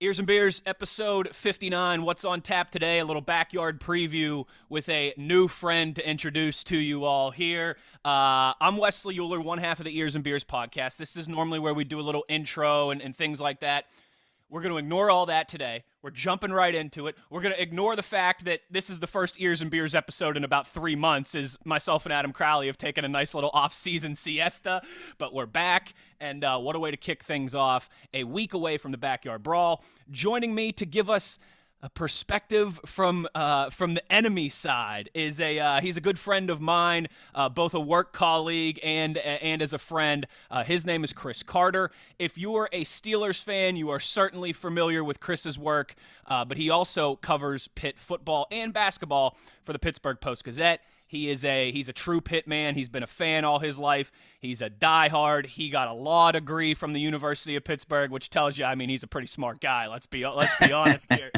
Ears and Beers, episode 59. What's on tap today? A little backyard preview with a new friend to introduce to you all here. I'm Wesley Euler, one half of the Ears and Beers podcast. This is normally where we do a little intro and things like that. We're going to ignore all that today. We're jumping right into it. We're going to ignore the fact that this is the first Ears and Beers episode in about 3 months, as myself and Adam Crowley have taken a nice little off-season siesta, but we're back, and what a way to kick things off. A week away from the Backyard Brawl. Joining me to give us a perspective from the enemy side is he's a good friend of mine, both a work colleague and as a friend. His name is Chris Carter. If you are a Steelers fan, you are certainly familiar with Chris's work, but he also covers Pitt football and basketball for the Pittsburgh Post-Gazette. He's a true Pitt man. He's been a fan all his life. He's a diehard. He got a law degree from the University of Pittsburgh, which tells you, I mean, he's a pretty smart guy. Let's be honest here.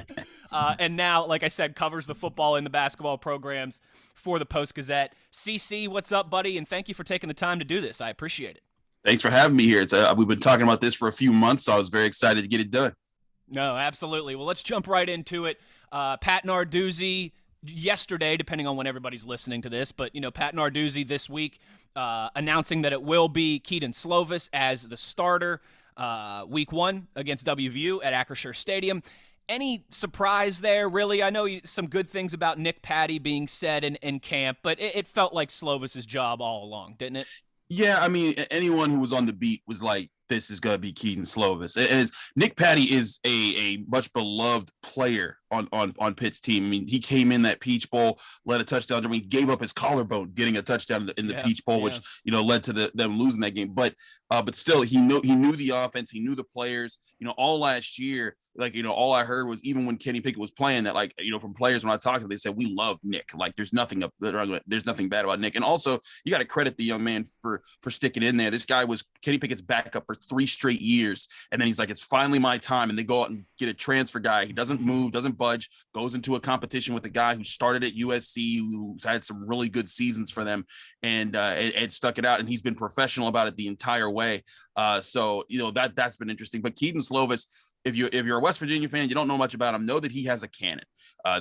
And now, like I said, covers the football and the basketball programs for the Post-Gazette. CC, what's up, buddy? And thank you for taking the time to do this. I appreciate it. Thanks for having me here. We've been talking about this for a few months, so I was very excited to get it done. No, absolutely. Well, let's jump right into it. Pat Narduzzi yesterday, depending on when everybody's listening to this, but, Pat Narduzzi this week announcing that it will be Kedon Slovis as the starter week 1 against WVU at Acrisure Stadium. Any surprise there, really? I know some good things about Nick Patty being said in camp, but it felt like Slovis's job all along, didn't it? Yeah, I mean, anyone who was on the beat was like, this is going to be Kedon Slovis. And Nick Patty is a much beloved player on Pitt's team. I mean, he came in that Peach Bowl, led a touchdown. I mean, he gave up his collarbone getting a touchdown in the Peach Bowl, which led to them losing that game. But still, he knew the offense, he knew the players. All last year, all I heard was, even when Kenny Pickett was playing, that from players when I talked to them, they said, we love Nick. Like, there's nothing bad about Nick. And also, you got to credit the young man for sticking in there. This guy was Kenny Pickett's backup for 3 straight years, and then he's like, it's finally my time. And they go out and get a transfer guy. He doesn't move, doesn't budge, goes into a competition with a guy who started at USC, who's had some really good seasons for them, and stuck it out. And he's been professional about it the entire way. So that's been interesting. But Kedon Slovis, if you're a West Virginia fan, you don't know much about him, know that he has a cannon.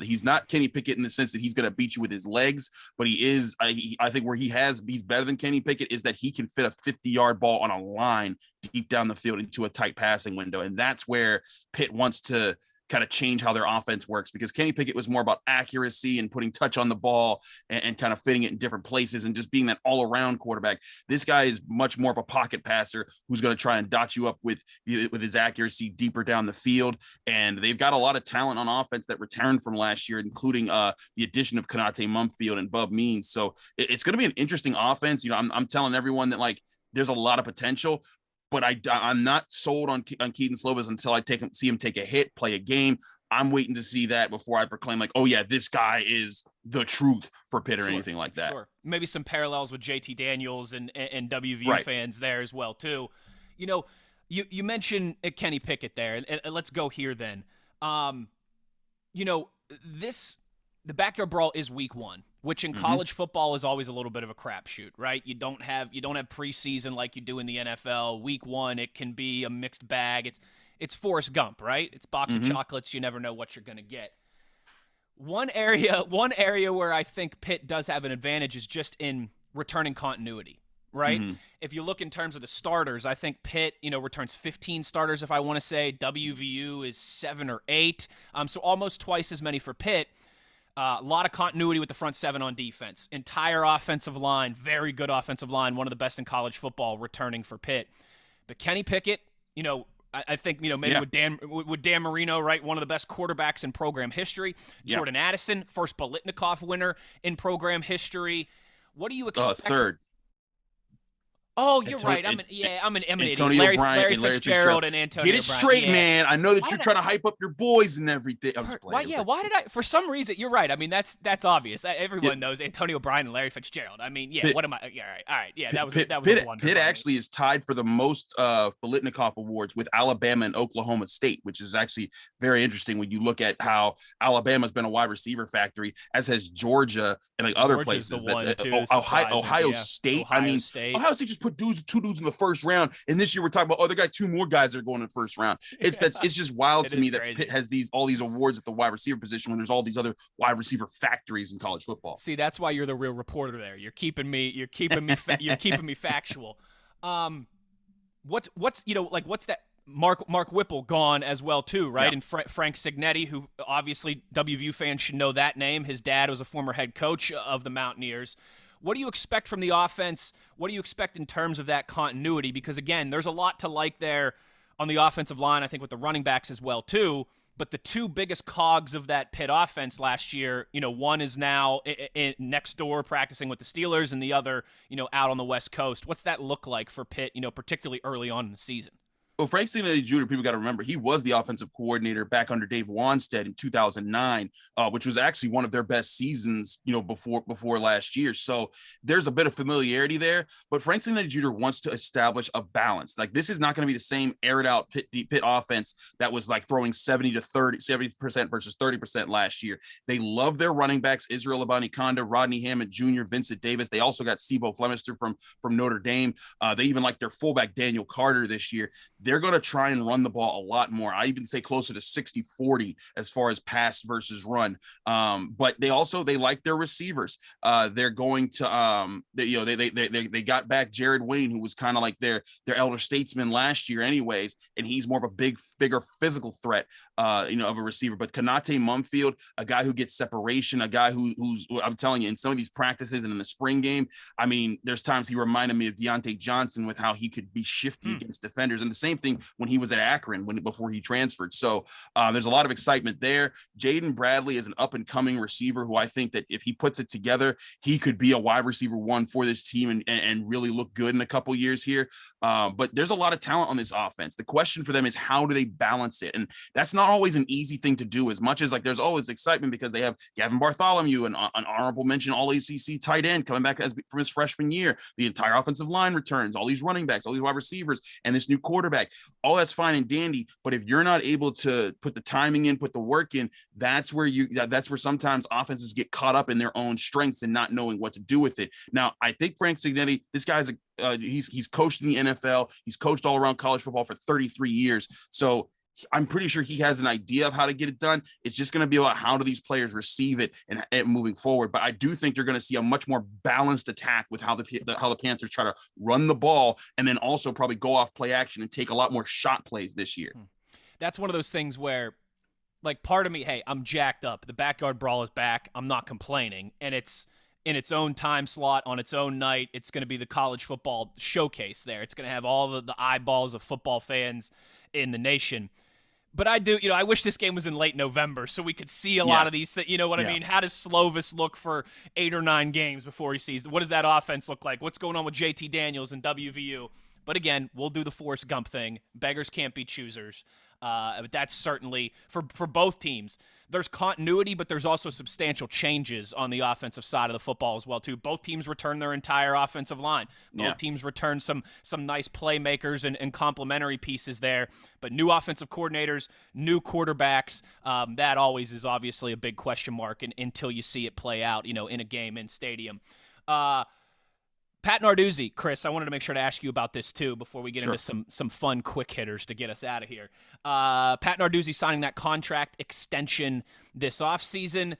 He's not Kenny Pickett in the sense that he's going to beat you with his legs, but he is. I think where he's better than Kenny Pickett is that he can fit a 50-yard ball on a line deep down the field into a tight passing window, and that's where Pitt wants to kind of change how their offense works, because Kenny Pickett was more about accuracy and putting touch on the ball and kind of fitting it in different places and just being that all-around quarterback. This guy is much more of a pocket passer who's going to try and dot you up with his accuracy deeper down the field. And they've got a lot of talent on offense that returned from last year, including the addition of Konate Mumfield and Bub Means. So it's going to be an interesting offense. I'm telling everyone that there's a lot of potential, but I'm not sold on Kedon Slovis until I see him take a hit, play a game. I'm waiting to see that before I proclaim oh yeah, this guy is the truth for Pitt or anything like that. Sure. Maybe some parallels with JT Daniels and WVU fans there as well too. You mentioned Kenny Pickett there, and let's go here then. The Backyard Brawl is week 1, which in college football is always a little bit of a crapshoot, right? You don't have preseason like you do in the NFL. Week 1, it can be a mixed bag. It's Forrest Gump, right? It's box of chocolates. You never know what you're going to get. One area where I think Pitt does have an advantage is just in returning continuity, right? If you look in terms of the starters, I think Pitt, returns 15 starters, if I want to say. WVU is 7 or 8. So almost twice as many for Pitt. A lot of continuity with the front 7 on defense. Entire offensive line, very good offensive line, one of the best in college football returning for Pitt. But Kenny Pickett, I think, maybe with Dan Marino, right, one of the best quarterbacks in program history. Jordan Addison, first Biletnikoff winner in program history. What do you expect? Third. Oh, you're right. I'm an idiot. Antonio Bryant Larry and Larry Fitzgerald and Antonio Get it Bryant. straight, man. I know that you're trying to hype up your boys and everything. Why did I? For some reason, you're right. I mean, that's obvious. Everyone knows Antonio Bryant and Larry Fitzgerald. I mean, Pitt, what am I? Yeah, all right. Yeah, that was a blunder. Pitt actually is tied for the most Biletnikoff awards with Alabama and Oklahoma State, which is actually very interesting when you look at how Alabama's been a wide receiver factory, as has Georgia and other places. Ohio State. Ohio State just put two dudes in the first round, and this year we're talking about, oh, they got 2 more guys that are going in the first round. It's just wild to me that Pitt has all these awards at the wide receiver position when there's all these other wide receiver factories in college football. See, that's why you're the real reporter there. You're keeping me you're keeping me factual. What's that? Mark Whipple gone as well too, right? Yeah. And Frank Signetti, who obviously WVU fans should know that name. His dad was a former head coach of the Mountaineers. What do you expect from the offense? What do you expect in terms of that continuity? Because again, there's a lot to like there on the offensive line, I think with the running backs as well too. But the 2 biggest cogs of that Pitt offense last year, one is now next door practicing with the Steelers, and the other, out on the West Coast. What's that look like for Pitt, particularly early on in the season? Well, Frank Signetti Jr., people got to remember, he was the offensive coordinator back under Dave Wanstead in 2009, which was actually one of their best seasons, before last year. So there's a bit of familiarity there. But Frank Signetti Jr. wants to establish a balance. Like, this is not going to be the same aired out Pitt offense that was like throwing 70% versus 30% last year. They love their running backs, Israel Abanikanda, Rodney Hammond Jr., Vincent Davis. They also got Sibo Flemister from Notre Dame. They even like their fullback, Daniel Carter, this year. They're going to try and run the ball a lot more. I even say closer to 60-40 as far as pass versus run. But they like their receivers. They're going to, they got back Jared Wayne, who was kind of like their elder statesman last year anyways. And he's more of a bigger physical threat, of a receiver. But Konate Mumfield, a guy who gets separation, a guy who's, I'm telling you, in some of these practices and in the spring game, I mean, there's times he reminded me of Deontay Johnson with how he could be shifty against defenders. And the same thing when he was at Akron before he transferred. So there's a lot of excitement there. Jaden Bradley is an up and coming receiver who I think that if he puts it together, he could be a wide receiver 1 for this team and really look good in a couple years here. But there's a lot of talent on this offense. The question for them is, how do they balance it? And that's not always an easy thing to do, as much as like there's always excitement because they have Gavin Bartholomew, an honorable mention all ACC tight end coming back from his freshman year. The entire offensive line returns, all these running backs, all these wide receivers, and this new quarterback. All that's fine and dandy, but if you're not able to put the timing in, put the work in, that's where sometimes offenses get caught up in their own strengths and not knowing what to do with it. Now, I think Frank Signetti, this guy's he's coached in the NFL, he's coached all around college football for 33 years, so I'm pretty sure he has an idea of how to get it done. It's just going to be about how do these players receive it and moving forward. But I do think you're going to see a much more balanced attack with how the Panthers try to run the ball and then also probably go off play action and take a lot more shot plays this year. That's one of those things where, like, part of me, hey, I'm jacked up. The Backyard Brawl is back. I'm not complaining. And it's in its own time slot on its own night. It's going to be the college football showcase there. It's going to have all the eyeballs of football fans in the nation. But I do, I wish this game was in late November so we could see a lot of these things. You know what I mean? How does Slovis look for 8 or 9 games before he sees? What does that offense look like? What's going on with JT Daniels and WVU? But again, we'll do the Forrest Gump thing. Beggars can't be choosers. But that's certainly, for both teams, there's continuity, but there's also substantial changes on the offensive side of the football as well, too. Both teams return their entire offensive line. Both teams return some nice playmakers and complementary pieces there. But new offensive coordinators, new quarterbacks, that always is obviously a big question mark until you see it play out, in a game, in stadium. Pat Narduzzi, Chris, I wanted to make sure to ask you about this too before we get into some fun quick hitters to get us out of here. Pat Narduzzi signing that contract extension this offseason.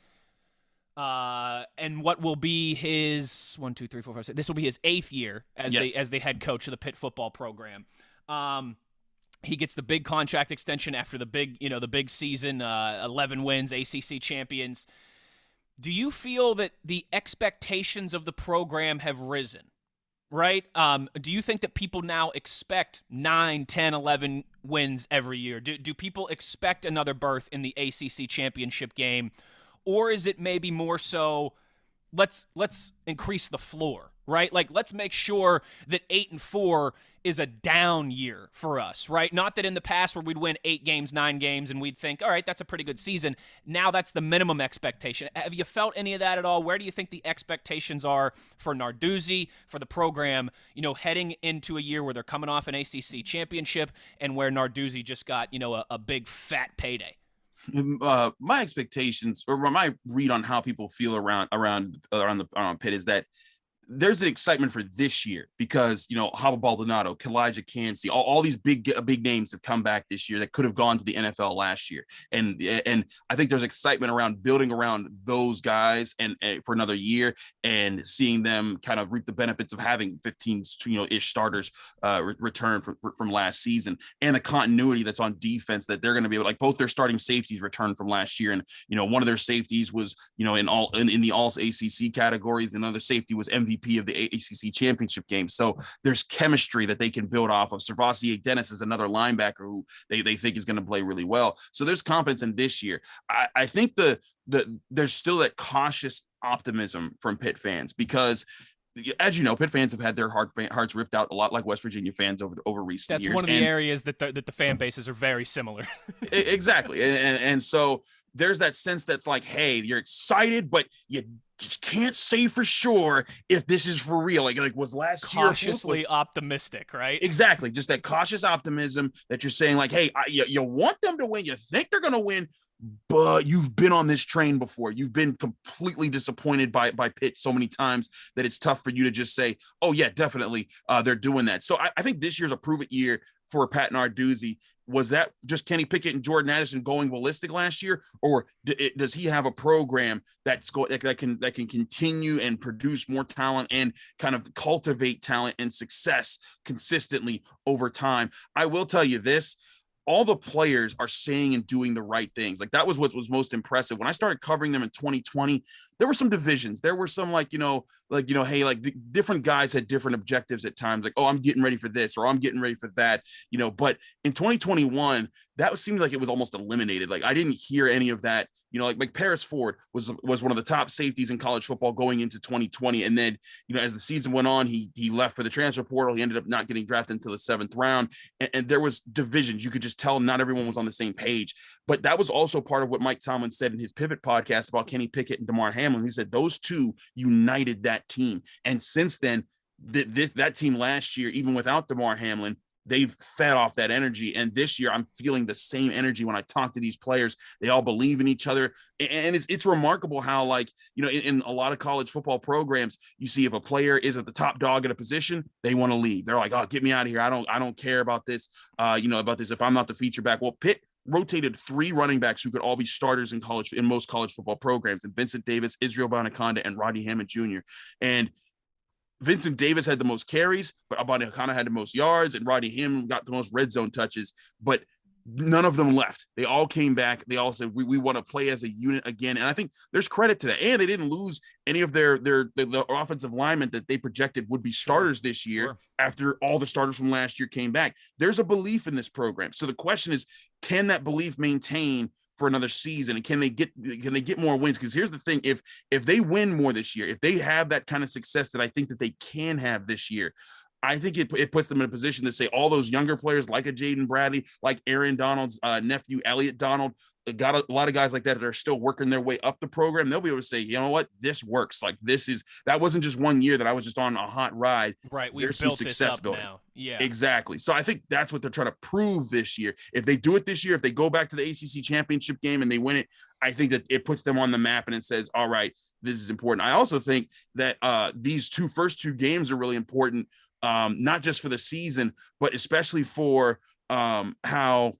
And what will be his 1, 2, 3, 4, 5, 6. This will be his 8th year as the head coach of the Pitt football program. He gets the big contract extension after the big season, 11 wins, ACC champions. Do you feel that the expectations of the program have risen, right? Do you think that people now expect 9, 10, 11 wins every year? Do people expect another berth in the ACC championship game? Or is it maybe more so, let's increase the floor, right? Like, let's make sure that 8-4 is a down year for us, right? Not that in the past where we'd win 8 games, 9 games, and we'd think, all right, that's a pretty good season. Now that's the minimum expectation. Have you felt any of that at all? Where do you think the expectations are for Narduzzi, for the program, heading into a year where they're coming off an ACC championship and where Narduzzi just got, a big fat payday? My expectations, or my read on how people feel around Pitt, is that there's an excitement for this year because, Haba Baldonado, Kalijah Cansey, all these big names have come back this year that could have gone to the NFL last year. And I think there's excitement around building around those guys and for another year and seeing them kind of reap the benefits of having 15, ish starters return from last season, and the continuity that's on defense that they're going to be able, like both their starting safeties returned from last year. And, one of their safeties was, in the all ACC categories. Another safety was MVP of the ACC championship game. So there's chemistry that they can build off of. Servassier Dennis is another linebacker who they think is going to play really well. So there's confidence in this year. I think there's still that cautious optimism from Pitt fans because, as you know, Pitt fans have had their hearts ripped out a lot like West Virginia fans over recent years. That's one of the areas that the fan bases are very similar. Exactly. And so there's that sense that's like, hey, you're excited, but you just can't say for sure if this is for real. Like was last year cautiously optimistic, right? Exactly. Just that cautious optimism that you're saying like, hey, you want them to win. You think they're going to win, but you've been on this train before. You've been completely disappointed by Pitt so many times that it's tough for you to just say, oh yeah, definitely they're doing that. So I think this year's a prove it year for Pat Narduzzi. Was that just Kenny Pickett and Jordan Addison going ballistic last year, or does he have a program that can continue and produce more talent and kind of cultivate talent and success consistently over time? I will tell you this. All the players are saying and doing the right things. Like that was what was most impressive. When I started covering them in 2020, there were some divisions. There were some hey, like the different guys had different objectives at times. Like, oh, I'm getting ready for this or I'm getting ready for that, but in 2021, that seemed like it was almost eliminated. Like I didn't hear any of that. Like Paris Ford was one of the top safeties in college football going into 2020. And then, as the season went on, he left for the transfer portal. He ended up not getting drafted until the 7th round. And there was divisions. You could just tell not everyone was on the same page. But that was also part of what Mike Tomlin said in his Pivot podcast about Kenny Pickett and Damar Hamlin. He said those two united that team. And since then, that team last year, even without Damar Hamlin, they've fed off that energy. And this year I'm feeling the same energy when I talk to these players. They all believe in each other. And it's remarkable how, like, in a lot of college football programs, you see if a player is at the top dog at a position, they want to leave. They're like, oh, get me out of here. I don't care about this, about this. If I'm not the feature back. Well, Pitt rotated 3 running backs who could all be starters in most college football programs, and Vincent Davis, Israel Abanikanda, and Rodney Hammond Jr. And Vincent Davis had the most carries, but Abanikanda had the most yards, and Rodney Hammond got the most red zone touches. But none of them left. They all came back. They all said, we want to play as a unit again. And I think there's credit to that. And they didn't lose any of the offensive linemen that they projected would be starters this year after all the starters from last year came back. There's a belief in this program. So the question is, can that belief maintain for another season, and can they get more wins? Because here's the thing: if they win more this year, if they have that kind of success that I think that they can have this year, I think it puts them in a position to say all those younger players like a Jaden Bradley, like Aaron Donald's nephew Elliott Donald, got a lot of guys like that are still working their way up the program. They'll be able to say, you know what, this works. Like that wasn't just one year that I was just on a hot ride. Right, we built this up now. Yeah, exactly. So I think that's what they're trying to prove this year. If they do it this year, if they go back to the ACC championship game and they win it, I think that it puts them on the map and it says, all right, this is important. I also think that these first two games are really important. Not just for the season, but especially for how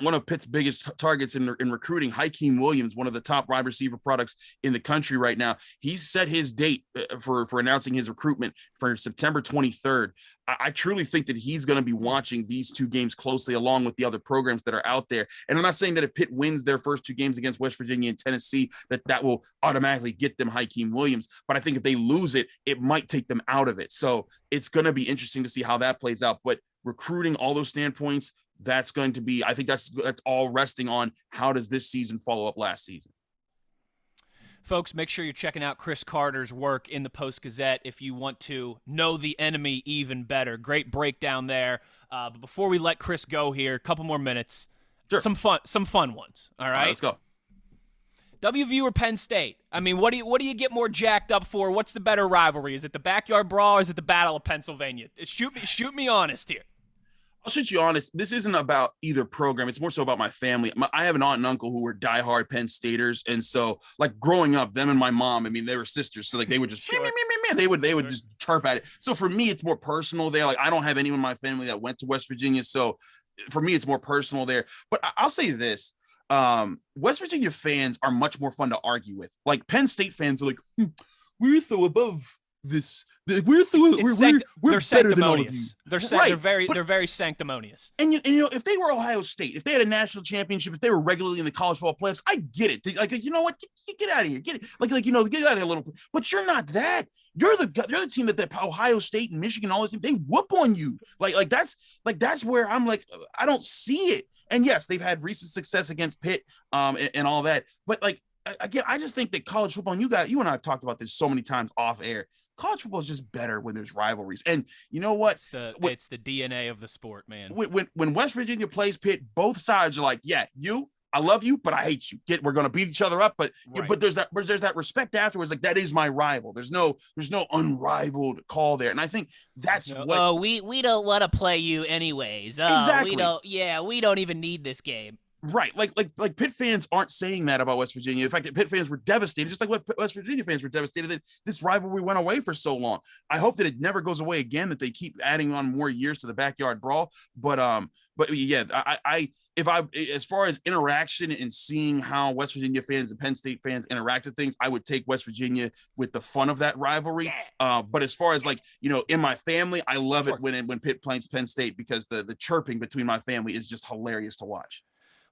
one of Pitt's biggest targets in recruiting, Hakeem Williams, one of the top wide receiver products in the country right now. He's set his date for announcing his recruitment for September 23rd. I truly think that he's going to be watching these two games closely along with the other programs that are out there. And I'm not saying that if Pitt wins their first 2 games against West Virginia and Tennessee, that will automatically get them Hakeem Williams. But I think if they lose it, it might take them out of it. So it's going to be interesting to see how that plays out. But recruiting, all those standpoints, that's going to be, I think that's all resting on how does this season follow up last season. Folks, make sure you're checking out Chris Carter's work in the Post-Gazette if you want to know the enemy even better. Great breakdown there. But before we let Chris go here, a couple more minutes. Sure. Some fun ones. All right, let's go. WVU or Penn State? I mean, what do you get more jacked up for? What's the better rivalry? Is it the Backyard Brawl or is it the Battle of Pennsylvania? Shoot me honest here. I'll shoot you honest. This isn't about either program. It's more so about my family. I have an aunt and uncle who were diehard Penn Staters. And so, like, growing up, them and my mom, I mean, they were sisters. So, like, they would just, man, they would just chirp at it. So for me, it's more personal there. Like I don't have anyone in my family that went to West Virginia, so for me, it's more personal there. But I'll say this. West Virginia fans are much more fun to argue with. Like Penn State fans are like, we're so above this. We're better than all of you. They're very sanctimonious. And you know, if they were Ohio State, if they had a national championship, if they were regularly in the college football playoffs, I get it. Like you know what? Get out of here. Get it. Like you know, get out of here a little. But you're not that. You're the team that Ohio State and Michigan, all this, they whoop on you. Like that's where I'm like, I don't see it. And yes, they've had recent success against Pitt, and all that. But like again, I just think that college football, and you and I have talked about this so many times off air. College football is just better when there's rivalries. And you know what? It's the DNA of the sport, man. When West Virginia plays Pitt, both sides are like, yeah, I love you, but I hate you. We're going to beat each other up, but there's that respect afterwards. Like that is my rival. There's no unrivaled call there, and I think that's what. Oh, we don't want to play you anyways. Exactly. We don't even need this game. Right, like Pitt fans aren't saying that about West Virginia. In fact, Pitt fans were devastated, just like what West Virginia fans were devastated that this rivalry went away for so long. I hope that it never goes away again. That they keep adding on more years to the Backyard Brawl. But yeah, as far as interaction and seeing how West Virginia fans and Penn State fans interact with things, I would take West Virginia with the fun of that rivalry. But as far as like, you know, in my family, I love it when Pitt plays Penn State because the chirping between my family is just hilarious to watch.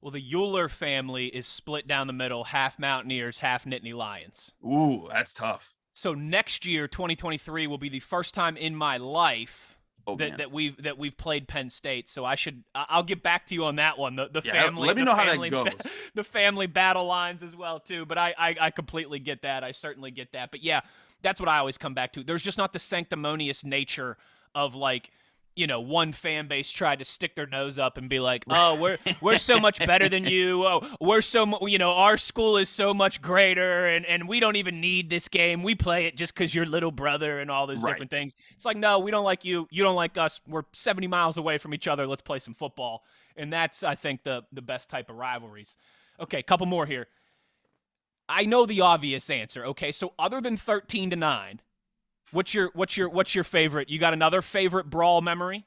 Well, the Euler family is split down the middle, half Mountaineers, half Nittany Lions. Ooh, that's tough. So next year, 2023, will be the first time in my life that we've played Penn State. So I'll get back to you on that one. The family. Let me know how that goes. The family battle lines as well too. But I completely get that. I certainly get that. But yeah, that's what I always come back to. There's just not the sanctimonious nature of like, you know, one fan base tried to stick their nose up and be like, oh, we're so much better than you. Oh, our school is so much greater and we don't even need this game. We play it just because you're little brother and all those different things. It's like, no, we don't like you. You don't like us. We're 70 miles away from each other. Let's play some football. And that's, I think, the best type of rivalries. Okay, a couple more here. I know the obvious answer. Okay, so other than 13-9, what's your favorite? You got another favorite brawl memory?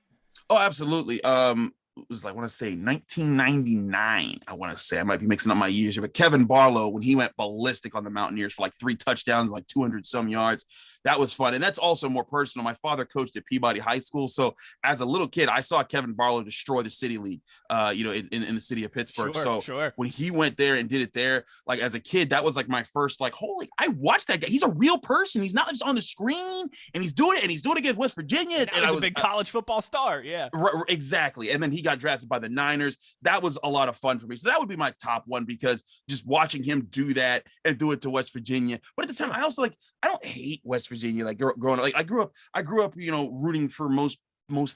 Oh, absolutely. It was like, I want to say 1999. I want to say I might be mixing up my years here, but Kevin Barlow, when he went ballistic on the Mountaineers for like 3 touchdowns, like 200 some yards, that was fun. And that's also more personal. My father coached at Peabody High School. So as a little kid, I saw Kevin Barlow destroy the City League, in the city of Pittsburgh. Sure. When he went there and did it there, like as a kid, that was like my first, like, I watched that guy. He's a real person. He's not just on the screen and he's doing it against West Virginia. And I was a big college football star. Yeah, exactly. And then he got drafted by the Niners. That was a lot of fun for me. So that would be my top one because just watching him do that and do it to West Virginia. But at the time, I also I don't hate West Virginia. Like growing up, like I grew up, rooting for most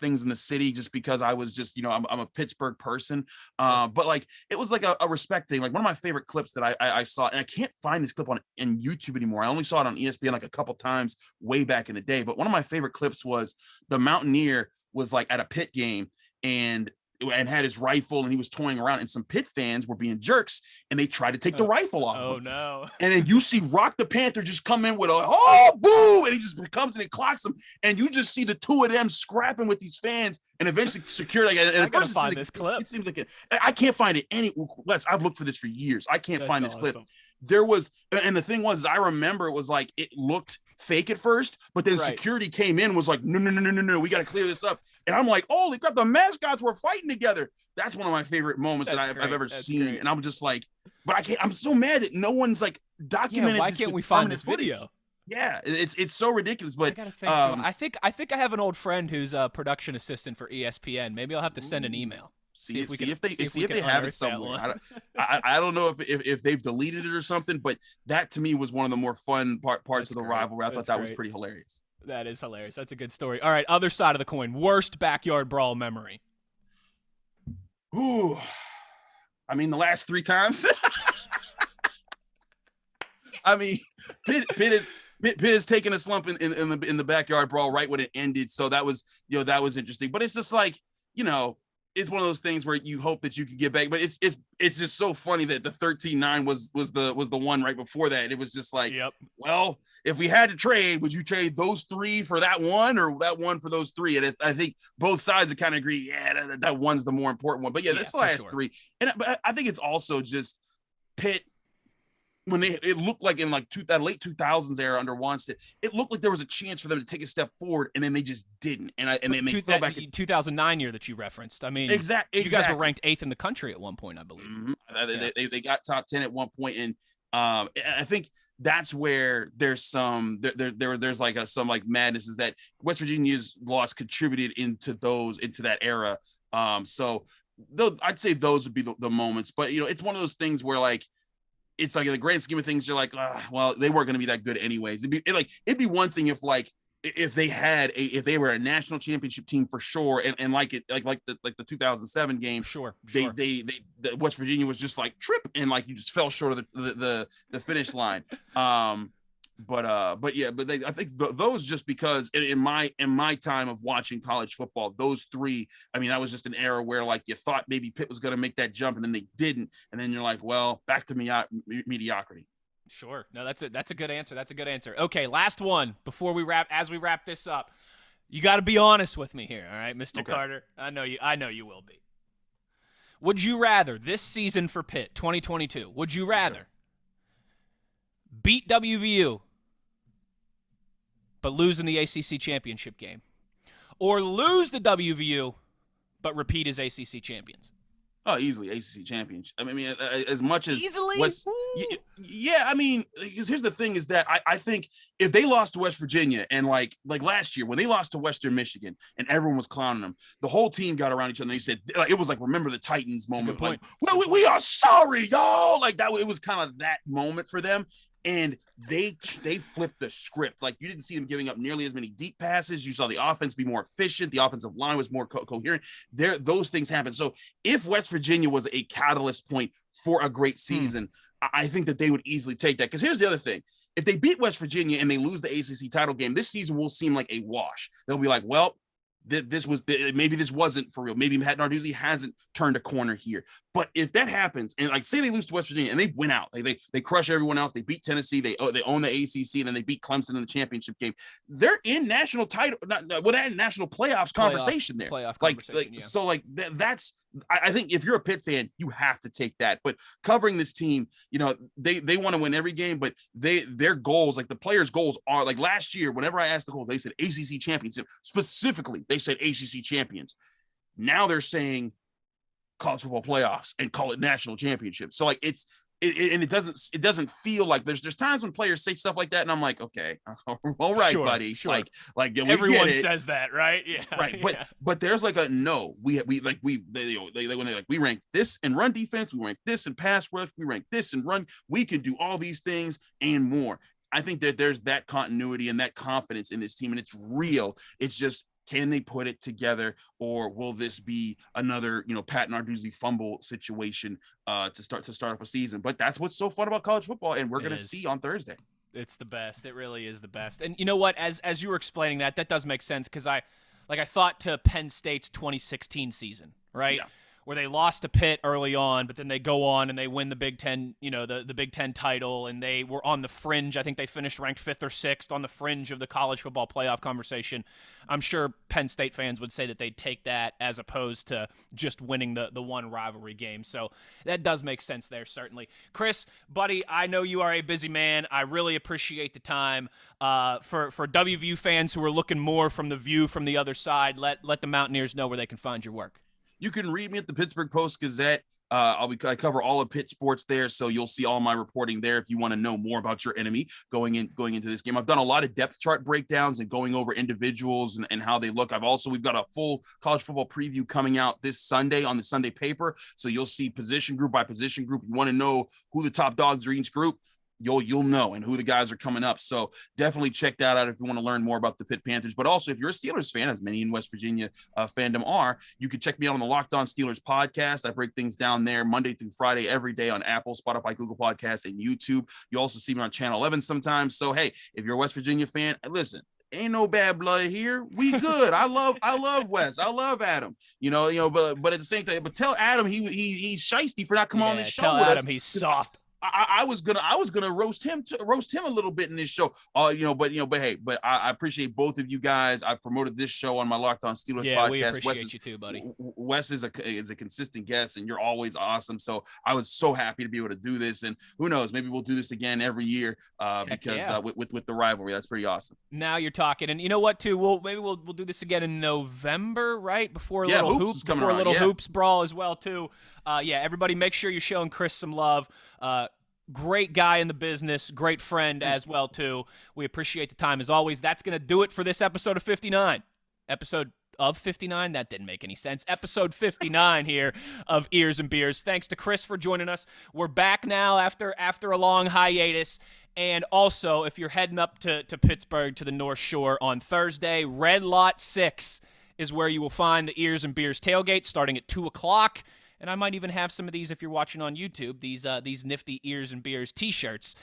things in the city just because I was just, I'm a Pittsburgh person. But like, it was like a respect thing. Like one of my favorite clips that I saw, and I can't find this clip on YouTube anymore. I only saw it on ESPN like a couple times way back in the day. But one of my favorite clips was the Mountaineer was like at a Pitt game and had his rifle and he was toying around and some Pitt fans were being jerks and they tried to take the rifle off. Oh no. And then you see Rock the Panther just come in with a boo, and he just comes and he clocks him. And you just see the two of them scrapping with these fans and eventually secure. Like, and I gotta find this clip. It seems like I can't find it I've looked for this for years. I can't find this clip. There was, and the thing was, I remember it was like, it looked fake at first, but then security came in and was like, no, we got to clear this up. And I'm like, holy crap, the mascots were fighting together. That's one of my favorite moments that I've ever seen. Great. And I'm just like, but I'm so mad that no one's like documented. Why can't we find this video? Yeah, it's so ridiculous. But I think I have an old friend who's a production assistant for ESPN. Maybe I'll have to send an email. See if they have it somewhere. I don't know if they've deleted it or something, but that to me was one of the more fun parts of the rivalry. I thought that was pretty hilarious. That is hilarious. That's a good story. All right, other side of the coin. Worst backyard brawl memory. Ooh, I mean the last 3 times. I mean, Pitt is taking a slump in the backyard brawl right when it ended. So that was interesting. But it's just like, it's one of those things where you hope that you can get back, but it's just so funny that the 13-9 was the one right before that. It was just like, well, if we had to trade, would you trade those three for that one or that one for those three? And I think both sides would kind of agree, that one's the more important one. But that's the last three. But I think it's also just Pitt. When it looked like in like that late 2000s era under Wanstead, it looked like there was a chance for them to take a step forward, and then they just didn't. And then they fell back. 2009 year that you referenced. I mean, exactly. You guys were ranked 8th in the country at one point, I believe. Mm-hmm. They got top 10 at one point, and I think that's where there's some there's like some like madness is that West Virginia's loss contributed into that era. So though I'd say those would be the moments, but it's one of those things where like. It's like in the grand scheme of things, you're like, well, they weren't going to be that good anyways. It'd be one thing if they were a national championship team for sure, and like the 2007 game, sure. The West Virginia was just like trip and like you just fell short of the finish line. I think those just because in my time of watching college football, those three, I mean, that was just an era where like you thought maybe Pitt was going to make that jump and then they didn't. And then you're like, well, back to mediocrity. Sure. No, that's a good answer. That's a good answer. Okay. Last one before we wrap this up, you got to be honest with me here. All right, Mr. Okay. Carter, I know you will be. Would you rather this season for Pitt 2022, would you rather beat WVU but lose in the ACC championship game, or lose the WVU but repeat as ACC champions? Oh, easily ACC championship. I mean, as much as easily. Yeah, I mean, because here's the thing: is that I think if they lost to West Virginia and like last year when they lost to Western Michigan and everyone was clowning them, the whole team got around each other and they said it was like remember the Titans moment. Like, we are sorry, y'all. Like that, it was kind of that moment for them. And they flipped the script. Like you didn't see them giving up nearly as many deep passes. You saw the offense be more efficient. The offensive line was more coherent. Those things happen. So if West Virginia was a catalyst point for a great season, I think that they would easily take that. Because here's the other thing. If they beat West Virginia and they lose the ACC title game, this season will seem like a wash. They'll be like, well, maybe this wasn't for real. Maybe Narduzzi hasn't turned a corner here. But if that happens, and like say they lose to West Virginia and they win out, like they crush everyone else, they beat Tennessee, they own the ACC, and then they beat Clemson in the championship game. They're in national title, national playoffs conversation there. So like that's. I think if you're a Pitt fan, you have to take that. But covering this team, they want to win every game, but their goals, like the players' goals are like last year, whenever I asked the goal, they said ACC championship. Specifically, they said ACC champions. Now they're saying college football playoffs and call it national championship. So like it doesn't feel like there's times when players say stuff like that and I'm like, okay, all right, buddy. Sure. Like everyone says that, right? Yeah. Right. But there's like a no, they rank this in run defense, we rank this in pass rush, we rank this in run, we can do all these things and more. I think that there's that continuity and that confidence in this team and it's real. It's just, can they put it together, or will this be another, Pat Narduzzi fumble situation to start off a season? But that's what's so fun about college football, and we're going to see on Thursday. It's the best. It really is the best. And you know what? As you were explaining that does make sense because I thought to Penn State's 2016 season, right? Yeah. Where they lost to Pitt early on, but then they go on and they win the Big Ten, the Big Ten title, and they were on the fringe. I think they finished ranked 5th or 6th on the fringe of the college football playoff conversation. I'm sure Penn State fans would say that they'd take that as opposed to just winning the one rivalry game. So that does make sense there, certainly. Chris, buddy, I know you are a busy man. I really appreciate the time. For WVU fans who are looking more from the view from the other side, let the Mountaineers know where they can find your work. You can read me at the Pittsburgh Post-Gazette. I cover all of Pitt sports there, so you'll see all my reporting there if you want to know more about your enemy going into this game. I've done a lot of depth chart breakdowns and going over individuals and how they look. We've got a full college football preview coming out this Sunday on the Sunday paper, so you'll see position group by position group. You want to know who the top dogs are each group, you'll know, and who the guys are coming up. So definitely check that out if you want to learn more about the Pitt Panthers. But also, if you're a Steelers fan, as many in West Virginia fandom are, you can check me out on the Locked On Steelers podcast. I break things down there Monday through Friday every day on Apple, Spotify, Google Podcasts, and YouTube. You also see me on Channel 11 sometimes. So, hey, if you're a West Virginia fan, listen, ain't no bad blood here. We good. I love Wes. I love Adam. But at the same time, but tell Adam he's shiesty for not coming on this show tell with Adam us. he's soft. I was gonna roast him a little bit in this show. But I appreciate both of you guys. I promoted this show on my Locked On Steelers podcast. We appreciate you too, buddy. Wes is a consistent guest, and you're always awesome. So I was so happy to be able to do this. And who knows, maybe we'll do this again every year because with the rivalry, that's pretty awesome. Now you're talking, and you know what? Too, we'll do this again in November, right before a little hoops brawl as well too. Everybody, make sure you're showing Chris some love. Great guy in the business, great friend as well, too. We appreciate the time as always. That's going to do it for this episode of 59. Episode of 59? That didn't make any sense. Episode 59 here of Ears and Beers. Thanks to Chris for joining us. We're back now after a long hiatus. And also, if you're heading up to Pittsburgh, to the North Shore on Thursday, Red Lot 6 is where you will find the Ears and Beers tailgate starting at 2 o'clock. And I might even have some of these if you're watching on YouTube, these nifty Ears and Beers T-shirts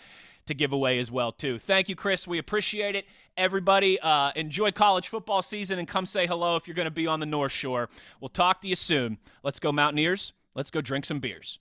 to give away as well, too. Thank you, Chris. We appreciate it. Everybody, enjoy college football season and come say hello if you're going to be on the North Shore. We'll talk to you soon. Let's go Mountaineers. Let's go drink some beers.